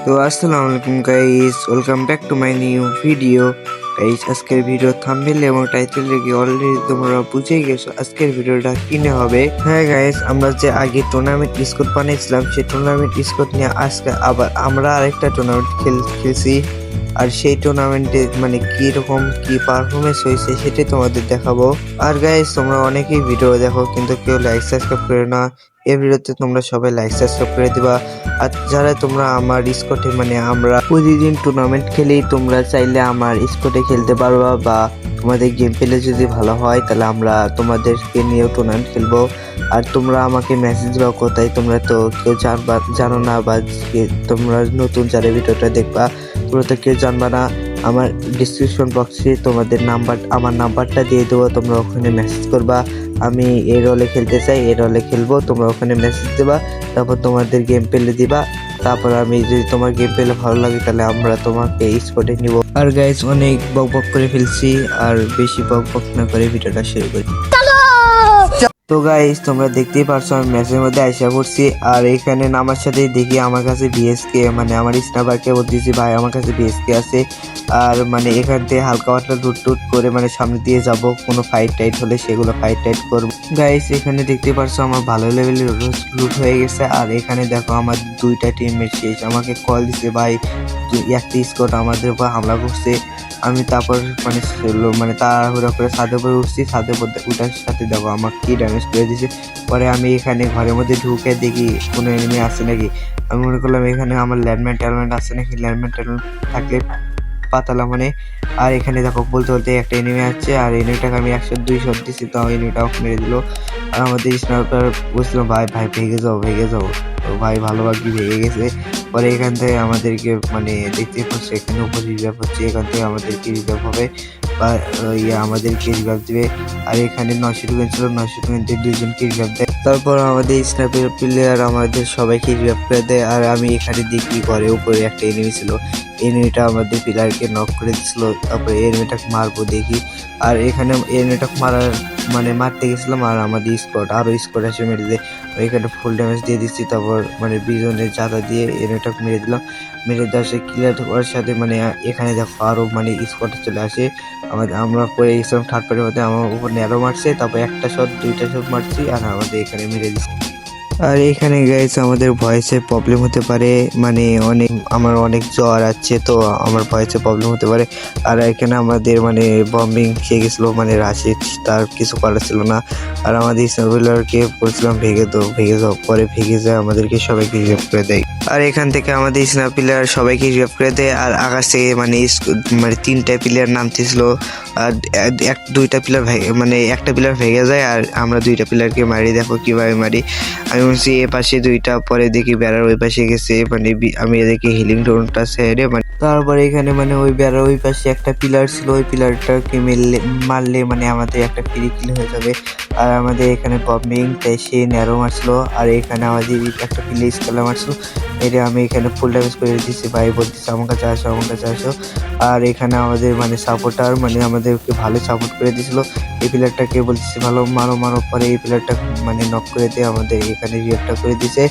তো আসসালামু আলাইকুম guys, welcome back to my new video. Guys, আজকের ভিডিও থাম্বনেল এবং টাইটেল দেখে অলরেডি তোমরা বুঝে গেছো আজকের ভিডিওটা কিনে হবে। হ্যাঁ গাইস, আমরা যে আগে টুর্নামেন্ট স্কোর বানিয়েছিলাম সেই টুর্নামেন্ট স্কোর নিয়ে আজকে আবার আমরা আরেকটা টুর্নামেন্ট খেলছি। আর সেই টুর্নামেন্টে মানে কি রকম কি পারফরমেন্স হয়েছে সেটাই তোমাদের দেখাবো। আর গাইস, তোমরা অনেকেই ভিডিও দেখো কিন্তু কেউ লাইক সাবস্ক্রাইব করে না। এই ভিডিওতে তোমরা সবাই লাইক সাবস্ক্রাইব করে দিবা। আর যারা তোমরা আমার স্কোয়াডে মানে আমরা প্রতিদিন টুর্নামেন্ট খেলি, তোমরা চাইলে আমার স্কোয়াডে খেলতে পারবা, বা তোমাদের গেম প্লে যদি ভালো হয় তাহলে আমরা তোমাদেরকে নিয়েও টুর্নামেন্ট খেলবো। আর তোমরা আমাকে মেসেজ দিবা কোথায়, তোমরা তো কেউ জানো না, বা তোমরা নতুন যারা ভিডিওটা দেখবা তোমরা তো কেউ জানবা না। আমার ডিসক্রিপশন বক্সে তোমাদের আমার নাম্বারটা দিয়ে দেবো, তোমরা ওখানে মেসেজ করবা আমি এই রোলে খেলতে চাই, এই রোলে খেলবো, তোমরা ওখানে মেসেজ দেবা, তারপর তোমাদের গেম প্লে দিবা। তারপর আমি যদি তোমার গেম প্লে ভালো লাগে তাহলে আমরা তোমাকে স্পটে নিব। আর গাইস, অনেক বক করে ফেলছি, আর বেশি বক না করে ভিডিওটা শুরু করি। তো গাইস, তোমরা দেখতেই পারছো আমি ম্যাচের মধ্যে আইসা পড়ছি। আর এখানে নামার সাথেই দেখি আমার কাছে বিএসকে মানে আমার স্নাইপারকে বলতেছি ভাই আমার কাছে বিএসকে আছে। আর মানে এখান থেকে হালকা পাতলা টুট করে মানে সামনে দিয়ে যাব, কোনো ফাইট টাইট হলে সেগুলো ফাইট টাইট করবো। গাইস, এখানে দেখতে পারছো আমার ভালো লেভেলের লুট হয়ে গেছে। আর এখানে দেখো আমার দুইটা টিমমেট শেষ, আমাকে কল দিছে ভাই একটা স্কোয়াড আমাদের উপর হামলা করছে। আমি তারপর মানে তাড়াহুড়া করে ছাদের উপরে উঠছি, ছাদের উপর উঠার সাথে দেখো আমাকে কি ড্যামেজ করে দিয়েছে। পরে আমি এখানে ঘরের মধ্যে ঢুকে দেখি কোনো এনিমি আছে নাকি। আমি মনে করলাম এখানে আমার ল্যান্ডম্যান ট্যালমেন্ট আছে নাকি, ল্যান্ডম্যান ট্যালমেন্ট থাকলে পাতালাম মানে। আর এখানে দেখো বলতে বলতে একটা এনিমি আসছে, আর এনিমিটাকে আমি 102 শট দিচ্ছি, তাও এনিমিটাও মেরে দিল। আর আমাদের স্নাইপার বলছিলাম ভাই ভাই ভেঙে যাও। তো ভাই ভালোভাবে ভেঙে গেছে। পরে এখান থেকে আমাদেরকে মানে দেখতে পাচ্ছি এখানে উপর রিজার্ভ হচ্ছে, এখান থেকে আমাদেরকে রিজার্ভ হবে বা আমাদেরকে রিজার্ভ দিবে। আর এখানে 900 টোকেন ছিল, 900 টোকেন দিয়ে 2জনকে রিজার্ভ দেয়। তারপর আমাদের স্নাইপার প্লেয়ার আমাদের সবাইকে রিজার্ভ করে দেয়। আর আমি এখানে দেখি ঘরে উপরে একটা এনিমি ছিল, এনিমিটা আমাদের প্লেয়ারকে নক করে দিচ্ছিল। তারপরে এনিমিটাকে মারবো দেখি, আর এখানে এনিমিটাকে মারতে গেছিলাম, আর আমাদের আরো স্কোয়াড এসে মেরে দেয়। এখানে ফুল ড্যামেজ দিয়ে দিচ্ছি, তারপর মানে বিজনের জাদা দিয়ে এনিমিটাকে মেরে দিলাম। মেরে দেওয়ার সাথে ক্লিয়ার করার সাথে মানে এখানে দেখো আরো মানে স্কোয়াডে চলে আসে। আমরা পরে গেছিলাম থার্ড পার্টির মধ্যে, আমার উপর ন্যারো মারছে, তারপর একটা শট দুইটা শট মারছি, আর আমাদের এখানে মেরে দিচ্ছে। আর এখানে গাইস আমাদের ভয়েসের প্রবলেম হতে পারে, মানে আমার অনেক জ্বর আছে, তো আমার ভয়েসের প্রবলেম হতে পারে। আর এখানে আমাদের মানে বম্বিং খেয়ে গেছিলো মানে রাশিদ, তার কিছু করার ছিল না। আর আমাদের স্নাইপারকে বলছিলাম ভেঙে যাও, পরে ভেঙে যায়, আমাদেরকে সবাইকে রিভাইভ করে দেয়। আর এখান থেকে আমাদের স্নাইপার সবাইকে রিভাইভ করে দেয়। আর আকাশ থেকে মানে 3টা প্লেয়ার নামতেছিল, আর দুইটা প্লেয়ার মানে একটা প্লেয়ার ভেঙে যায়, আর আমরা 2টা প্লেয়ারকে মারি। দেখো কিভাবে মারি, আমি বলছি এ পাশে 2টা, পরে দেখি বেড়ার ওই পাশে গেছে, মানে আমি দেখি হিলিং ড্রোনটা ছেড়ে মানে তারপরে এখানে মানে ওই বেড়ার ওই পাশে একটা পিলার ছিল, ওই পিলারটাকে মারলে মানে আমাদের একটা ফ্রি কিল হয়ে যাবে। আর আমাদের এখানে বম্বিং তাই সে ন্যারো মারছিল, আর এখানে আমাদের একটা প্লেস খেলা মারছিল, এটা আমি এখানে ফুল ড্যামেজ করে দিচ্ছি। ভাই বলতেছি আমার কাছে আসো। আর এখানে আমাদের মানে সাপোর্টার মানে আমাদেরকে ভালো সাপোর্ট করে দিয়েছিল। এই প্লেয়ারটাকে বলতেছি ভালো মারো, পরে এই প্লেয়ারটা মানে নক করে দিয়ে আমাদের এখানে রিভাইভটা করে দিছে।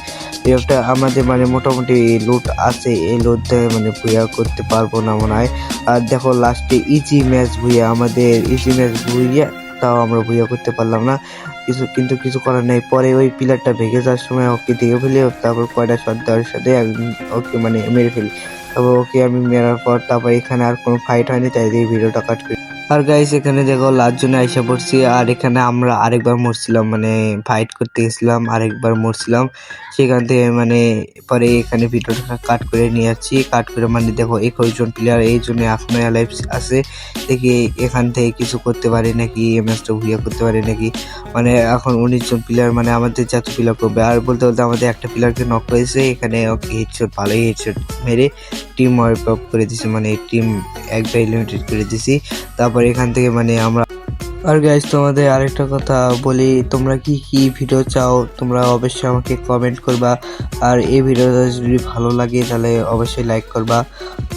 রিভাইভটা আমাদের মানে মোটামুটি লুট আছে, এই লুট মানে ভুইয়া করতে পারবো না মনে হয়। আর দেখো লাস্টে ইজি ম্যাচ ভুইয়া, তাও আমরা ভুইয়া করতে পারলাম না কিছু করার নেই। পরে ওই পিলারটা ভেঙে যাওয়ার সময় ওকে দেখে ফেলি, তারপর কয়টা শট দেওয়ার সাথে ওকে মানে মেরে ফেলি। তারপর ওকে আমি মেরার পর তারপর এখানে আর কোনো ফাইট হয়নি, তাই দিয়ে ভিডিওটা কাট করি। আর গাইস, এখানে দেখো লাস্ট জন্য আইসা পড়ছি, আর এখানে আমরা আরেকবার মরছিলাম, মানে ফাইট করতে গেছিলাম আরেকবার মরছিলাম। সেখান থেকে মানে পরে এখানে ভিডিওটা কাট করে নিয়ে যাচ্ছি, কাট করে মানে দেখো 21 জন প্লেয়ার এই জন্য এখনো লাইভ আছে। দেখি এখান থেকে কিছু করতে পারে নাকি, এই ম্যাচটা ভুইয়া করতে পারে নাকি। মানে এখন 19 জন প্লেয়ার, মানে আমাদের যত প্লেয়ার করবে। আর বলতে আমাদের একটা প্লেয়ারকে নক করেছে, এখানে ওকে হেডশট ভালোই হেডশট মেরে টিম ওয়াইপ আপ করে দিছি, মানে টিম একবার এলিমিনেট করে দিছি। তারপর এখান থেকে মানে আমরা আর গাইস, তোমাদের আরেকটা কথা বলি, তোমরা কি ভিডিও চাও তোমরা অবশ্যই আমাকে কমেন্ট করবা। আর এই ভিডিওটা যদি ভালো লাগে তাহলে অবশ্যই লাইক করবা।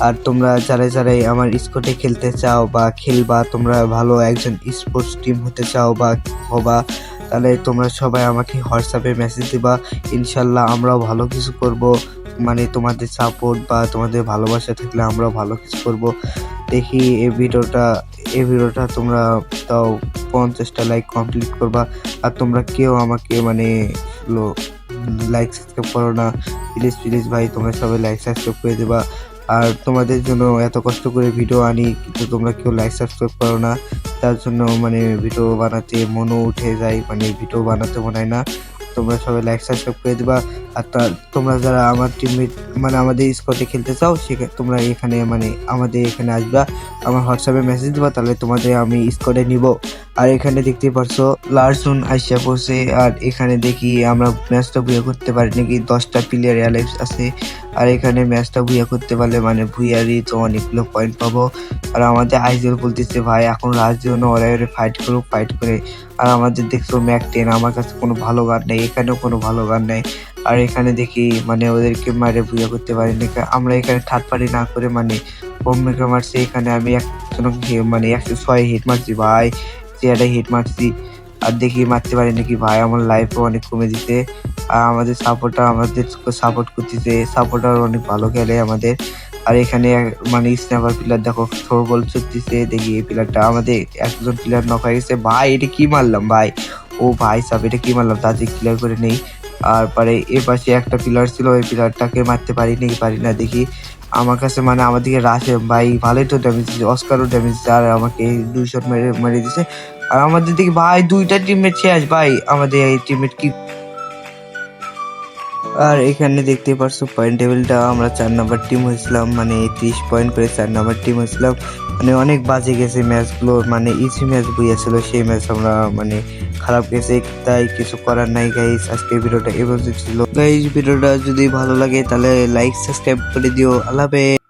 আর তোমরা যারাই আমার স্কোয়াডে খেলতে চাও বা খেলবা, তোমরা ভালো একজন স্পোর্টস টিম হতে চাও বা হবা, তাহলে তোমরা সবাই আমাকে হোয়াটসঅ্যাপে মেসেজ দিবা। ইনশাল্লাহ আমরাও ভালো কিছু করব। মানে তোমাদের সাপোর্ট বা তোমাদের ভালোবাসা থাকলে আমরাও ভালো কিছু করব। দেখি এই ভিডিওটা তোমরা তাও 50টা লাইক কমপ্লিট করবা। আর তোমরা কেউ আমাকে মানে লাইক সাবস্ক্রাইব করো না, প্লিজ প্লিজ ভাই, তোমরা সবাই লাইক সাবস্ক্রাইব করে দেবা। আর তোমাদের জন্য এত কষ্ট করে ভিডিও আনি, কিন্তু তোমরা কেউ লাইক সাবস্ক্রাইব করো না, তার জন্য মানে ভিডিও বানাতে মনও উঠে যায়, মানে ভিডিও বানাতে মনে হয় না। তোমরা সবাই লাইক সাবস্ক্রাইব করে দিবা। আর তোমরা যারা আমার টিমমেট মানে আমাদের স্কোয়াডে খেলতে চাও, তোমরা এখানে মানে আমাদের এখানে আসবা, আমার হোয়াটসঅ্যাপে মেসেজ দিবা, তাহলে তোমাদের আমি স্কোয়াডে নিব। আর এখানে দেখতে পারছো লারসুন আইসা পড়ছে। আর এখানে দেখি আমরা ম্যাচটা বুয়া করতে পারি নাকি, 10টা প্লেয়ার অ্যালাইভ আছে। আর এখানে ম্যাচটা বুয়া করতে পারলে মানে ভুইয়ারই তো অনেকগুলো পয়েন্ট পাবো। আর আমাদের আইজল বলতেছে ভাই এখন রাজ জন্য ওরা ফাইট করুক, ফাইট করে। আর আমাদের দেখছো ম্যাক 10, আমার কাছে কোনো ভালো গান নেই, এখানেও কোনো ভালো গান নেই। আর এখানে দেখি মানে ওদেরকে মারে বুয়া করতে পারি না, আমরা এখানে থার্ড পার্টি না করে মানে হোম মেকার মারছি। এখানে আমি একজনকে মানে 106 হিট মারছি ভাই, চেয়ারে হিট মারছি। আর দেখি মারতে পারি নাকি ভাই, আমার লাইফও অনেক কমে দিতে। আর আমাদের আমাদের সাপোর্ট করতেছে, সাপোর্টার অনেক ভালো খেলে আমাদের। আর এখানে মানে স্ন্যাপার প্লেয়ার দেখো থ্রো বল ছুটতেছে, দেখি এই প্লেয়ারটা আমাদের একজন প্লেয়ার নক হয়ে গেছে ভাই। এটা কি মারলাম ভাই, ও ভাই সাব এটা কি মারলাম, তাদের ক্লিয়ার করে নেই। আর পরে এ পাশে একটা প্লেয়ার ছিল, ওই প্লেয়ারটাকে মারতে পারি না দেখি। আমার কাছে মানে আমার দিকে রাশে ভাই, ভালোই তো ড্যামেজ দিচ্ছে, অস্কারও ড্যামেজ দিচ্ছে। আর আমাকে 2 শট মেরে দিছে। আর আমাদের দিকে ভাই 2টা টিমমেট শেষ ভাই, আমাদের এই টিমমেট কি। আর এখানে দেখতে পারছো পয়েন্ট টেবিলটা, আমরা 4 নাম্বার টিম হয়েছিলাম, মানে 30 পয়েন্ট করে 4 নাম্বার টিম হয়েছিলাম। মানে অনেক বাজে গেছে ম্যাচগুলো, মানে ইজি ম্যাচ বইয়াছিল, সেই ম্যাচ আমরা মানে খারাপ গেছে, তাই কিছু করার নাই গাইস। আজকে ভিডিওটা এ পর্যন্ত ছিল গাইস। ভিডিওটা যদি ভালো লাগে তাহলে লাইক সাবস্ক্রাইব করে দিও। আল্লাহ হাফেজ।